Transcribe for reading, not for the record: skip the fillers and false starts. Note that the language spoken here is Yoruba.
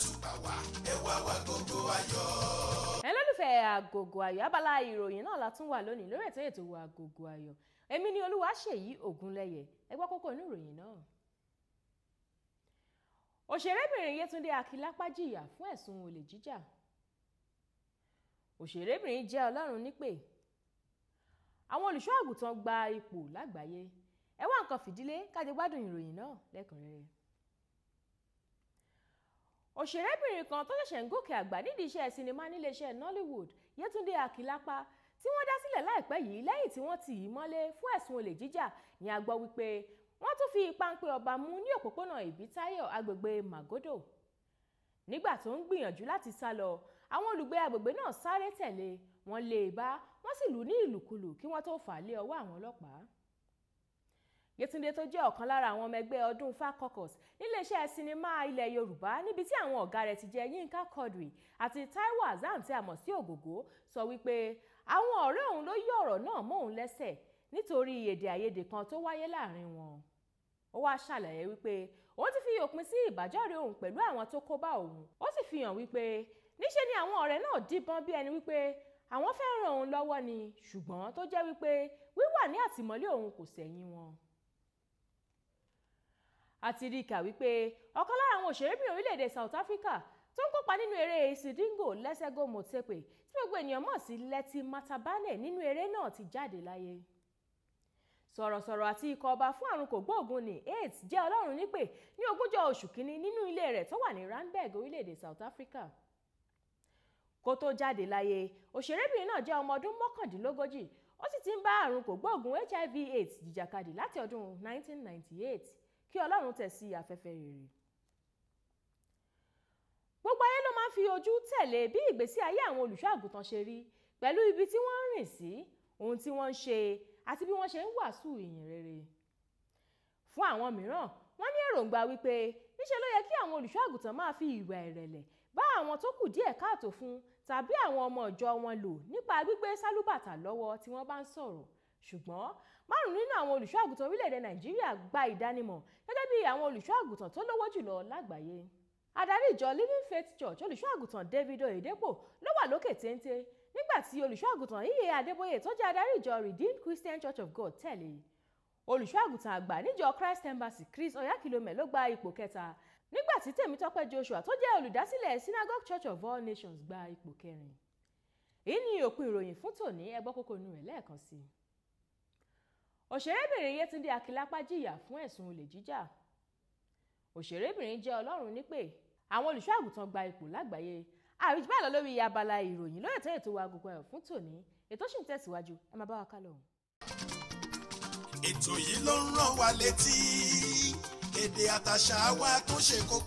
tùbà wá ẹ wá Agogo Ayọ̀. ẹ lólùfẹ́ Agogo Ayọ̀, abala ìròyìn náà la tún wà lónìí lórí ètò Agogo Ayọ̀. Èmi ni Olúwaṣèyí Ògúnlẹ́yẹ. Ẹ gbọ́ kókó inú ìròyìn náà. Òṣèrébìnrin Yétúndé Akílápá jìyà fún ẹ̀sùn olè jíjà. Òṣèrébìnrin jẹ́ Ọlọ́run nípè. Àwọn olùṣọ́ àgùntàn gba ipò lágbàáyé. Ẹ wá nǹkan fìdílé ká jọ gbádùn ìròyìn náà lẹ́kùnrẹ́rẹ́. Òṣèrébìnrin kan tó ṣẹ̀ṣẹ̀ ń gòkè àgbà nídìí iṣẹ́ sinimá níléeṣẹ́ Nollywood, Yétúndé Akílápá, tí wọ́n dá sílẹ̀ láìpẹ́ yìí lẹ́yìn tí wọ́n tì í mọ́lé fún ẹ̀sùn olè jíjà, ni a gbọ́ wípé wọ́n tún fi páńpẹ́ ọba mú ní òpópónà Ìbítáyọ̀ agbègbè Màgódò. Nígbà tó ń gbìyànjú láti sá lọ, àwọn olùgbé agbègbè náà sáré tẹ̀lé, wọ́n lé e bá, wọ́n sì lù ní ìlùkulù kí wọ́n tó fà á lé ọwọ́ àwọn ọlọ́pàá. Yétúndé tó jẹ́ ọ̀kan lára àwọn ọmọ ẹgbẹ́ ọdún Fa Caucus níléeṣẹ́ sinimá ilẹ̀ Yorùbá, níbi tí àwọn ọ̀gá rẹ̀ ti jẹ́ Yínká Quadri àti Táíwò Hassan tí a mọ̀ sí Ògògó, sọ wípé àwọn ọ̀rẹ́ òun ló yí ọ̀rọ̀ náà mọ́ òun lẹ́sẹ̀ nítorí èdè àìyedè kan tó wáyé láàrin wọn. Ó wá ṣàlàyé wípé òun ti fi òpin sí ìbájọ́rẹ́ òun pẹ̀lú àwọn tó kó bá òun. Ó sì fi hàn wípé níṣe ni àwọn ọ̀rẹ́ náà díbọ́n bí ẹni wípé àwọn fẹ́ ràn òun lọ́wọ́ ni, ṣùgbọ́n tó jẹ́ wípé wíwà ní àtìmọ́lé òun kò sẹ̀yìn wọn. Àti rí kà wípé ọ̀kan lára àwọn òṣèrébìnrin orílẹ̀-èdè South Africa tó ń kópa nínú eré Isidingo Lesego Motepe tí gbogbo ènìyàn mọ̀ sí Letty Matabane nínú eré náà ti jáde láyé. Sọ̀rọ̀sọ̀rọ̀ àti ikọ̀ ọba fún àrùn kògbóògùn ní AIDS jẹ́ Ọlọ́run nípè ní 20 oṣù kínní nínú ilé rẹ̀ tó wà ní Randburg, orílẹ̀-èdè South Africa. Kó tó jáde láyé, òṣèrébìnrin náà jẹ́ ọmọ ọdún 39, ó sì ti ń bá àrùn kògbóògùn HIV/AIDS jìjàkadì láti ọdún 1998. Kí Ọlọ́run tẹ̀ sí afẹ́fẹ́ rere. Gbogbo ayé ló máa ń fi ojú tẹ̀lé bí ìgbésí ayé àwọn olùṣọ́ àgùntàn ṣe rí, pẹ̀lú ibi tí wọ́n ń rìn sí, ohun tí wọ́n ń ṣe àti bí wọ́n ṣe ń wàásù ìyìn rere. Fún àwọn mìíràn, wọ́n ní èròǹgbà wípé níṣe ló yẹ kí àwọn olùṣọ́ àgùntàn máa fi ìwà ìrẹ̀lẹ̀ bá àwọn tó kù díẹ̀ káàtó fún tàbí àwọn ọmọ ìjọ wọn lò nípa gbígbé sálúbàtà lọ́wọ́ tí wọ́n bá ń sọ̀rọ̀. Ṣùgbọ́n 5 nínú àwọn olùṣọ́ àgùntàn orílẹ̀-èdè Nàìjíríà gba ìdánimọ̀ gẹ́gẹ́ bí àwọn olùṣọ́ àgùntàn tó lówó jùlọ lágbàáyé. Adarí ìjọ Living Faith Church, olùṣọ́ àgùntàn David Oyedepo, ló wà lókè téńté, nígbà tí olùṣọ́ àgùntàn Iye Adébóyè tó jẹ́ adarí ìjọ Redeemed Christian Church of God tẹ̀lé. Olùṣọ́ àgùntàn àgbà níjọ Christ Embassy Chris Oyakilome ló gba ipò kẹta, nígbà tí Tèmítọ́pẹ́ Joshua tó jẹ́ olùdásílẹ̀ Synagogue Church of All Nations gba ipò kẹrin. Èyí ni òpin ìròyìn fún tòní. Ẹ gbọ́ kókó inú rẹ̀ lẹ́ẹ̀kan sí i. Òṣèrébìnrin Yétúndé Akílápá jìyà fún ẹ̀sùn olè jíjà. Òṣèrébìnrin jẹ́ Ọlọ́run nípè. Àwọn olùṣọ́ àgùntàn gba ipò lágbàáyé. Àríjì báyìí lọ lórí abala ìròyìn lórí ètò Agogo Ayọ̀ fún tòní. Ètò ṣì ń tẹ̀síwájú, ẹ máa bá wa ká lọ. Ètò yìí ló ń rán wa létí èdè àtàṣà wa tó ṣe kókó.